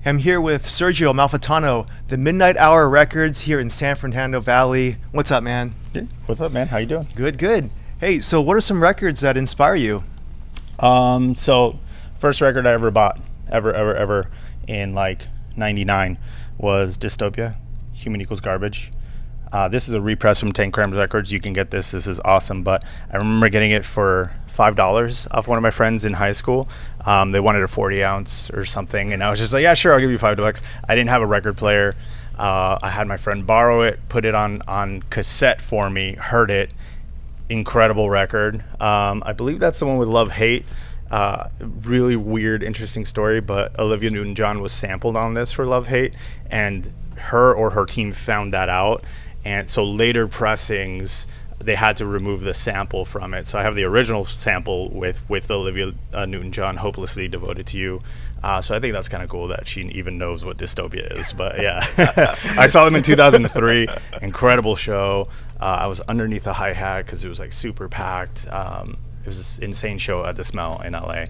I'm here with Sergio Amalfitano, the Midnight Hour Records here in San Fernando Valley. What's up, man? Hey, what's up, man? How you doing? Good, good. Hey, so what are some records that inspire you? So first record I ever bought, ever in like 99 was Dystopia, Human Equals Garbage. This is a repress from 10 Grams Records. You can get this. This is awesome. But I remember getting it for $5 off one of my friends in high school. They wanted a 40 ounce or something. And I was just like, yeah, sure, I'll give you $5. I didn't have a record player. I had my friend borrow it, put it on cassette for me, heard it. Incredible record. I believe that's the one with Love Hate. Really weird, interesting story. But Olivia Newton John was sampled on this for Love Hate. And her team found that out. And so later pressings, they had to remove the sample from it. So I have the original sample with Olivia Newton John, Hopelessly Devoted to You. So I think that's kind of cool that she even knows what Dystopia is. But yeah, I saw them in 2003. Incredible show. I was underneath the hi-hat because it was like super packed. It was this insane show at the Smell in LA.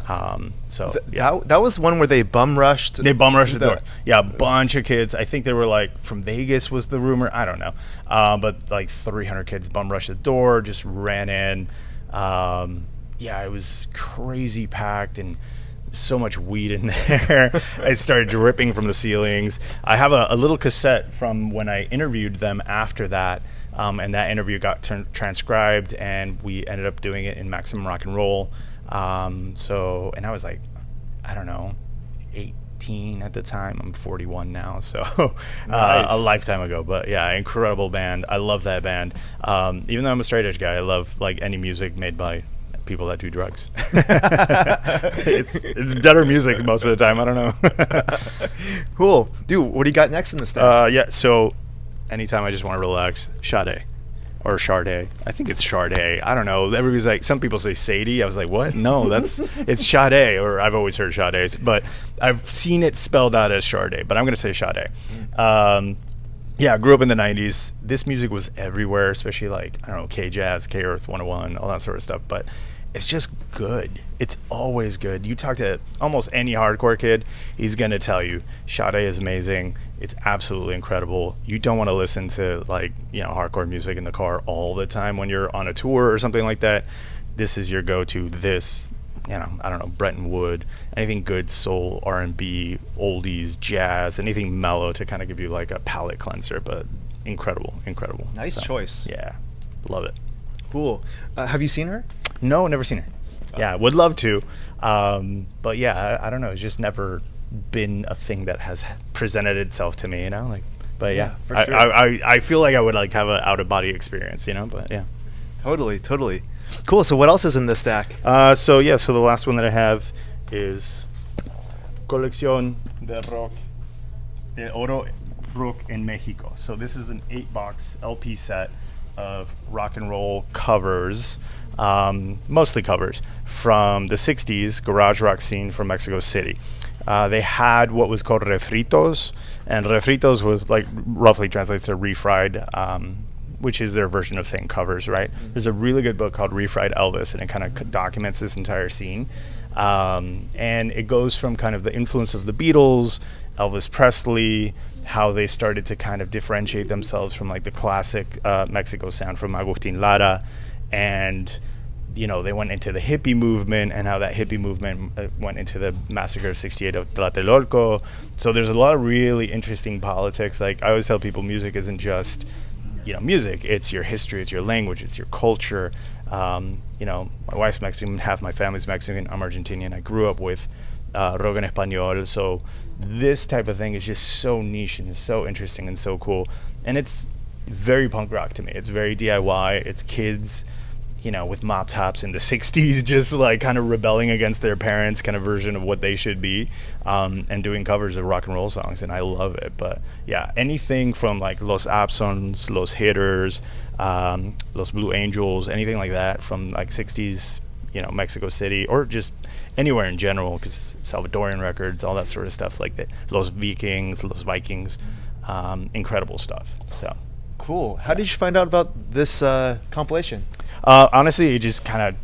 That was one where they bum rushed. They bum rushed the door. Yeah, a bunch of kids. I think they were like from Vegas was the rumor. I don't know. But like 300 kids bum rushed the door, just ran in. Yeah, it was crazy packed and so much weed in there. It started dripping from the ceilings. I have a little cassette from when I interviewed them after that. And that interview got transcribed and we ended up doing it in Maximum Rock and Roll. And I was like, I don't know, 18 at the time. I'm 41 now, so Nice. A lifetime ago. But yeah, incredible band. I love that band. Even though I'm a straight edge guy, I love like any music made by people that do drugs. It's better music most of the time. I don't know. Cool. Dude, what do you got next in the stack? Yeah, so anytime I just want to relax, Sade. Or Sade. I think it's Sade. I don't know. Everybody's like, some people say Sadie. I was like, what? No, it's Sade. Or I've always heard Sade. But I've seen it spelled out as Sade. But I'm going to say Sade. Yeah, I grew up in the 90s. This music was everywhere, especially like, I don't know, K-Jazz, K-Earth 101, all that sort of stuff. But it's just good. It's always good. You talk to almost any hardcore kid, he's going to tell you Sade is amazing. It's absolutely incredible. You don't want to listen to like, hardcore music in the car all the time when you're on a tour or something like that. This is your go-to. This, I don't know, Bretton Wood, anything good, soul, R&B, oldies, jazz, anything mellow to kind of give you like a palate cleanser, but incredible. Nice choice. Yeah, love it. Cool. Have you seen her? No, never seen her. Yeah, would love to. But yeah, I don't know. It's just never been a thing that has presented itself to me, But yeah, for sure. I feel like I would like have an out of body experience, But yeah, Totally. Cool. So what else is in this stack? So the last one that I have is Colleccion de Oro Rock en Mexico. So this is an 8-box LP set of rock and roll covers, mostly covers from the 60s garage rock scene from Mexico City. They had what was called refritos, and refritos was like roughly translates to refried, which is their version of saying covers, right? There's a really good book called Refried Elvis, and it kind of documents this entire scene. And it goes from kind of the influence of the Beatles, Elvis Presley, how they started to kind of differentiate themselves from like the classic Mexico sound from Agustin Lara, and they went into the hippie movement and how that hippie movement went into the massacre of 68 of Tlatelolco. So there's a lot of really interesting politics. Like I always tell people, music isn't just music, it's your history, it's your language, it's your culture. My wife's Mexican, half my family's Mexican, I'm Argentinian. I grew up with rock en español, so this type of thing is just so niche and so interesting and so cool. And it's very punk rock to me. It's very DIY. It's kids with mop tops in the 60s, just like kind of rebelling against their parents' kind of version of what they should be, and doing covers of rock and roll songs, and I love it. But yeah, anything from like Los Absons, Los Hitters, Los Blue Angels, anything like that from like 60s, Mexico City, or just anywhere in general, because Salvadorian records, all that sort of stuff like that. Los Vikings, incredible stuff. So cool. How did you find out about this compilation? Honestly, it just kind of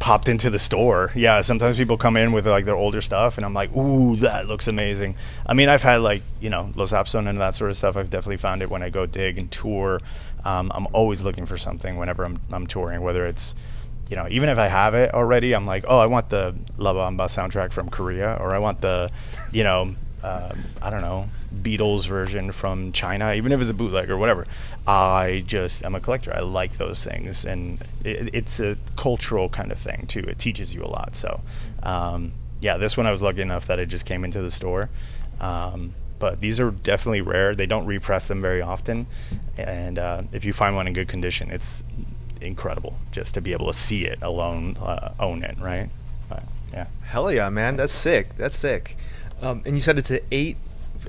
popped into the store. Yeah, sometimes people come in with like their older stuff, and I'm like, ooh, that looks amazing. I mean, I've had like, you know, Los Apson and that sort of stuff. I've definitely found it when I go dig and tour. I'm always looking for something whenever I'm touring, whether it's, you know, even if I have it already, I'm like, oh, I want the La Bamba soundtrack from Korea, or I want the, you know, I don't know, Beatles version from China, even if it's a bootleg or whatever. I'm a collector. I like those things, and it's a cultural kind of thing too. It teaches you a lot. So, yeah, this one I was lucky enough that it just came into the store. But these are definitely rare. They don't repress them very often, and if you find one in good condition, it's incredible just to be able to see it alone, own it, right? But, yeah. Hell yeah, man. That's sick. That's sick. And you said it's an 8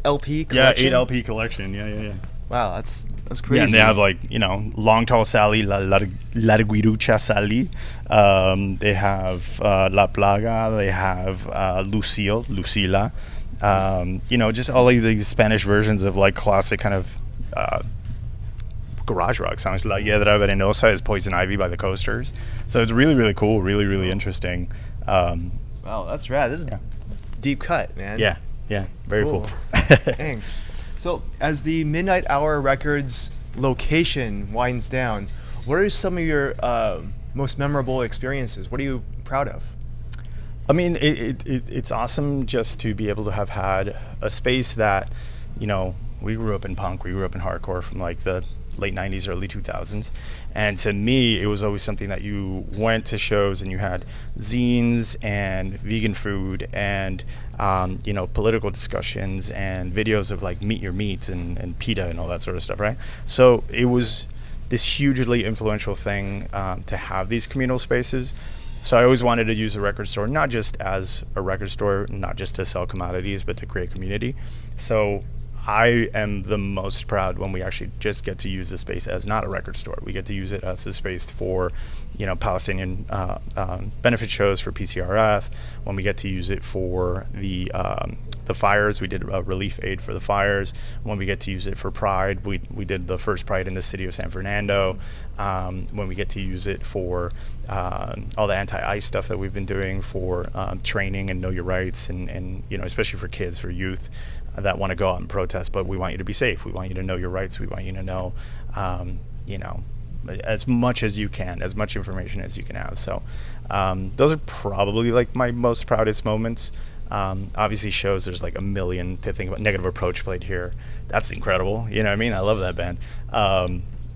LP Yeah, collection? 8 LP collection. Yeah. Wow, that's crazy. Yeah, and they have like, you know, Long Tall Sally, Larguirucha Sally. They have La Plaga. They have Lucila. You know, just all of these Spanish versions of like classic kind of garage rock songs. La Hiedra Venenosa is Poison Ivy by the Coasters. So it's really, really cool. Really, really interesting. Wow, that's rad. This is deep cut, man. Yeah. Very cool. Dang. So, as the Midnight Hour Records location winds down, what are some of your most memorable experiences? What are you proud of? I mean, it's awesome just to be able to have had a space that, you know, we grew up in punk, we grew up in hardcore from like the late 90s, early 2000s. And to me, it was always something that you went to shows and you had zines and vegan food and, you know, political discussions and videos of like Meet Your Meat and PETA and all that sort of stuff, right? So it was this hugely influential thing to have these communal spaces. So I always wanted to use a record store, not just as a record store, not just to sell commodities, but to create community. So I am the most proud when we actually just get to use the space as not a record store. We get to use it as a space for, you know, Palestinian benefit shows for PCRF. When we get to use it for the fires, we did a relief aid for the fires. When we get to use it for Pride, we did the first Pride in the city of San Fernando. When we get to use it for all the anti-ICE stuff that we've been doing for training and know your rights, and you know, especially for kids, for youth that want to go out and protest, but we want you to be safe. We want you to know your rights. We want you to know, you know, as much as you can, as much information as you can have. So those are probably like my most proudest moments. Obviously shows, there's like a million to think about. Negative Approach played here. That's incredible. You know what I mean? I love that band.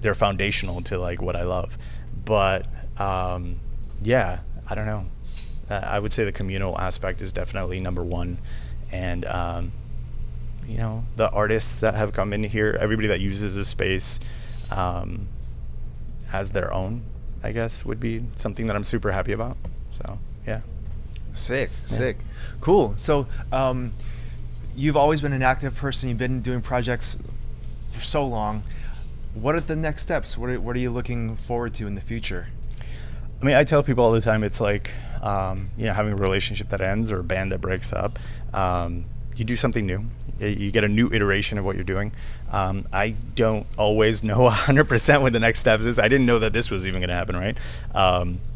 They're foundational to like what I love. But yeah, I don't know. I would say the communal aspect is definitely number one. And you know, the artists that have come in here, everybody that uses this space as their own, I guess, would be something that I'm super happy about. So yeah. Sick. Cool. So you've always been an active person. You've been doing projects for so long. What are the next steps? What are you looking forward to in the future? I mean, I tell people all the time, it's like, you know, having a relationship that ends or a band that breaks up. You do something new. You get a new iteration of what you're doing. I don't always know 100% what the next steps is. I didn't know that this was even going to happen, right?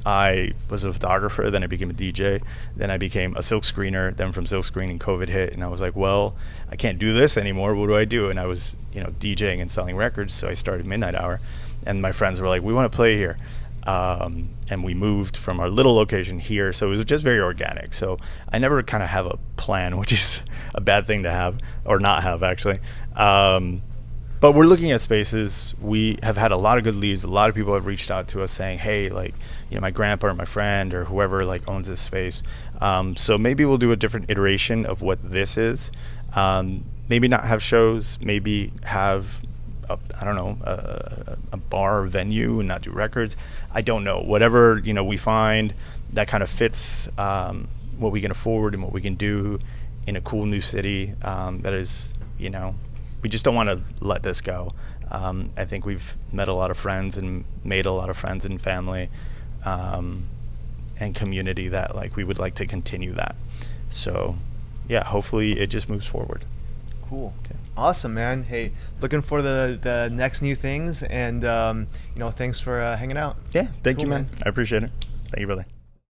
I was a photographer, then I became a DJ, then I became a silk screener, then from silk screening, COVID hit, and I was like, well, I can't do this anymore. What do I do? And I was, you know, DJing and selling records, so I started Midnight Hour, and my friends were like, we want to play here. And we moved from our little location here, so it was just very organic. So I never kind of have a plan, which is a bad thing to have, or not have actually. But we're looking at spaces. We have had a lot of good leads. A lot of people have reached out to us saying, hey, like, you know, my grandpa or my friend or whoever like owns this space. So maybe we'll do a different iteration of what this is. Maybe not have shows, maybe have a bar or venue and not do records. I don't know. Whatever, you know, we find that kind of fits what we can afford and what we can do in a cool new city that is, you know, we just don't want to let this go. I think we've met a lot of friends and made a lot of friends and family and community that like we would like to continue that. So yeah, hopefully it just moves forward. Cool. Okay. Awesome, man. Hey, looking for the next new things, and you know, thanks for hanging out. Yeah, thank you, man. I appreciate it. Thank you, brother.